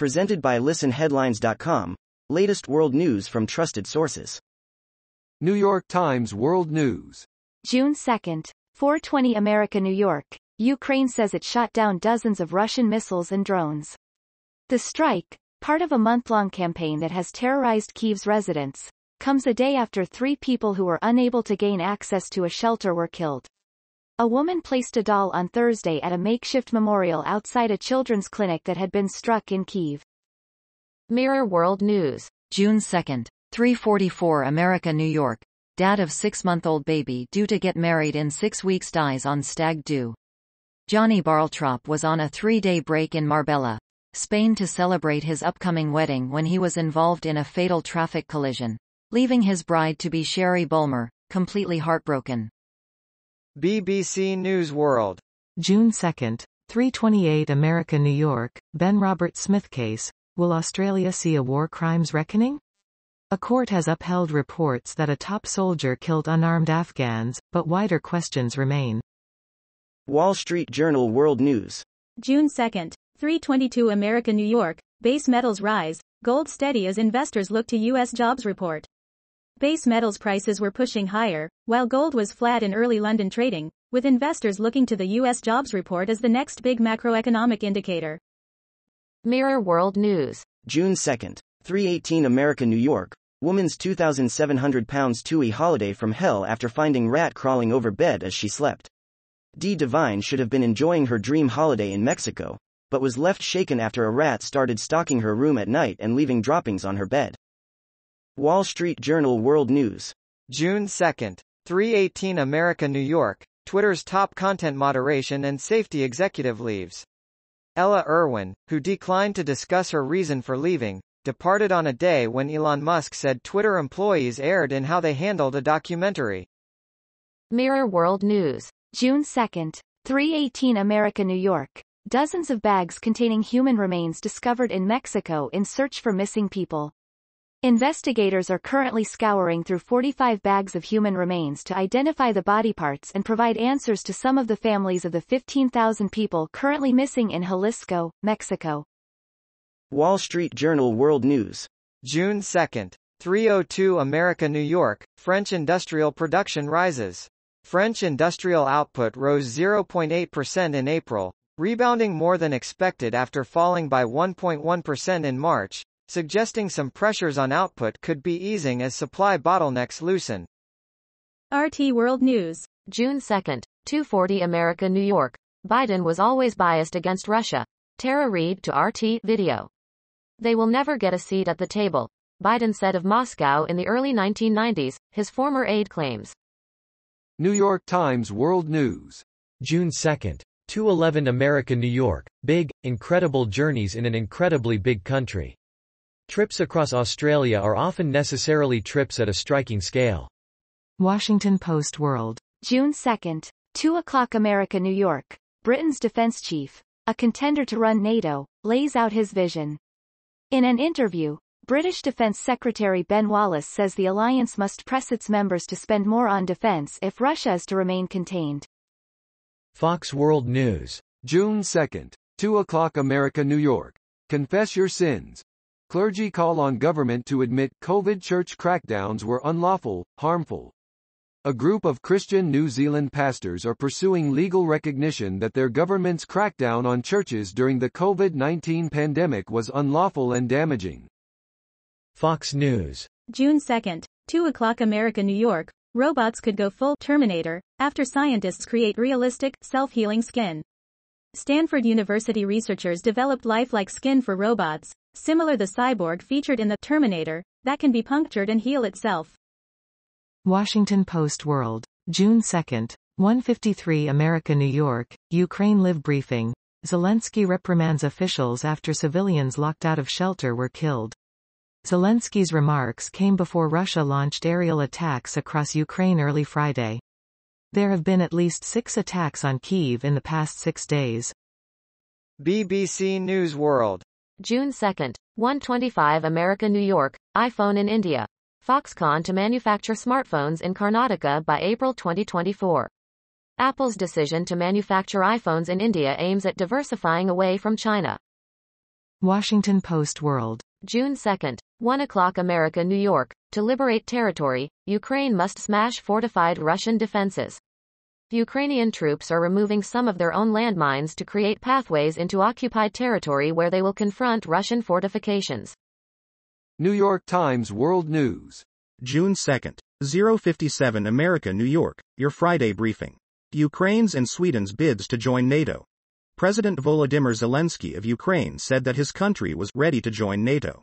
Presented by listenheadlines.com, latest world news from trusted sources. New York Times World News. June 2nd, 4:20 America, New York. Ukraine says it shot down dozens of Russian missiles and drones. The strike, part of a month-long campaign that has terrorized Kyiv's residents, comes a day after 3 people who were unable to gain access to a shelter were killed. A woman placed a doll on Thursday at a makeshift memorial outside a children's clinic that had been struck in Kyiv. Mirror World News. June 2nd, 3:44 America, New York. Dad of 6-month-old baby due to get married in 6 weeks dies on stag do. Johnny Barltrop was on a 3-day break in Marbella, Spain to celebrate his upcoming wedding when he was involved in a fatal traffic collision, leaving his bride-to-be Sherry Bulmer, completely heartbroken. BBC News World. June 2nd, 3:28 America, New York. Ben Robert Smith case. Will Australia see a war crimes reckoning? A court has upheld reports that a top soldier killed unarmed Afghans, but wider questions remain. Wall Street Journal World News. June 2nd, 3:22 America, New York. Base metals rise, gold steady as investors look to U.S. jobs report. Base metals prices were pushing higher, while gold was flat in early London trading, with investors looking to the U.S. jobs report as the next big macroeconomic indicator. Mirror World News. June 2nd, 3:18 America, New York. Woman's 2,700 pounds TUI holiday from hell after finding rat crawling over bed as she slept. Dee Devine should have been enjoying her dream holiday in Mexico, but was left shaken after a rat started stalking her room at night and leaving droppings on her bed. Wall Street Journal World News. June 2nd, 3:18 America, New York. Twitter's top content moderation and safety executive leaves. Ella Irwin, who declined to discuss her reason for leaving, departed on a day when Elon Musk said Twitter employees erred in how they handled a documentary. Mirror World News. June 2nd, 3:18 America, New York. Dozens of bags containing human remains discovered in Mexico in search for missing people. Investigators are currently scouring through 45 bags of human remains to identify the body parts and provide answers to some of the families of the 15,000 people currently missing in Jalisco, Mexico. Wall Street Journal World News. June 2nd, 3:02 America, New York. French industrial production rises. French industrial output rose 0.8% in April, rebounding more than expected after falling by 1.1% in March, suggesting some pressures on output could be easing as supply bottlenecks loosen. RT World News. June 2nd, 2:40 America, New York. Biden was always biased against Russia. Tara Reid to RT Video. They will never get a seat at the table, Biden said of Moscow in the early 1990s, his former aide claims. New York Times World News. June 2nd, 2:11 America, New York. Big, incredible journeys in an incredibly big country. Trips across Australia are often necessarily trips at a striking scale. Washington Post World. June 2nd, 2:00 America, New York. Britain's defense chief, a contender to run NATO, lays out his vision. In an interview, British Defense Secretary Ben Wallace says the alliance must press its members to spend more on defense if Russia is to remain contained. Fox World News. June 2nd, 2:00 America, New York. Confess your sins. Clergy call on government to admit COVID church crackdowns were unlawful, harmful. A group of Christian New Zealand pastors are pursuing legal recognition that their government's crackdown on churches during the COVID-19 pandemic was unlawful and damaging. Fox News. June 2nd, 2:00 America, New York. Robots could go full Terminator after scientists create realistic, self-healing skin. Stanford University researchers developed lifelike skin for robots, similar the cyborg featured in the Terminator, that can be punctured and heal itself. Washington Post World. June 2nd, 1:53 America, New York. Ukraine Live briefing. Zelensky reprimands officials after civilians locked out of shelter were killed. Zelensky's remarks came before Russia launched aerial attacks across Ukraine early Friday. There have been at least 6 attacks on Kyiv in the past 6 days. BBC News World. June 2nd, 1:25 America, New York. iPhone in India. Foxconn to manufacture smartphones in Karnataka by April 2024. Apple's decision to manufacture iPhones in India aims at diversifying away from China. Washington Post World. June 2. 1 o'clock America New York. To liberate territory, Ukraine must smash fortified Russian defenses. Ukrainian troops are removing some of their own landmines to create pathways into occupied territory where they will confront Russian fortifications. New York Times World News. June 2nd, 057 America New York, your Friday briefing. Ukraine's and Sweden's bids to join NATO. President Volodymyr Zelensky of Ukraine said that his country was ready to join NATO.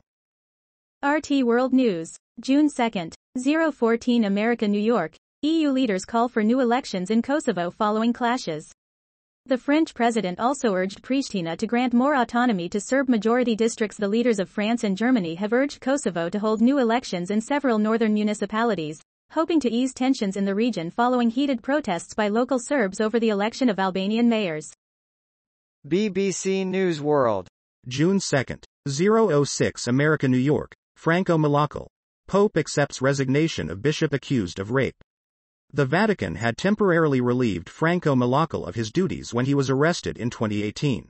RT World News. June 2nd, 014 America New York. EU leaders call for new elections in Kosovo following clashes. The French president also urged Pristina to grant more autonomy to Serb-majority districts. The leaders of France and Germany have urged Kosovo to hold new elections in several northern municipalities, hoping to ease tensions in the region following heated protests by local Serbs over the election of Albanian mayors. BBC News World. June 2nd, 006 America New York, Franco Malacal. Pope accepts resignation of bishop accused of rape. The Vatican had temporarily relieved Franco Malacal of his duties when he was arrested in 2018.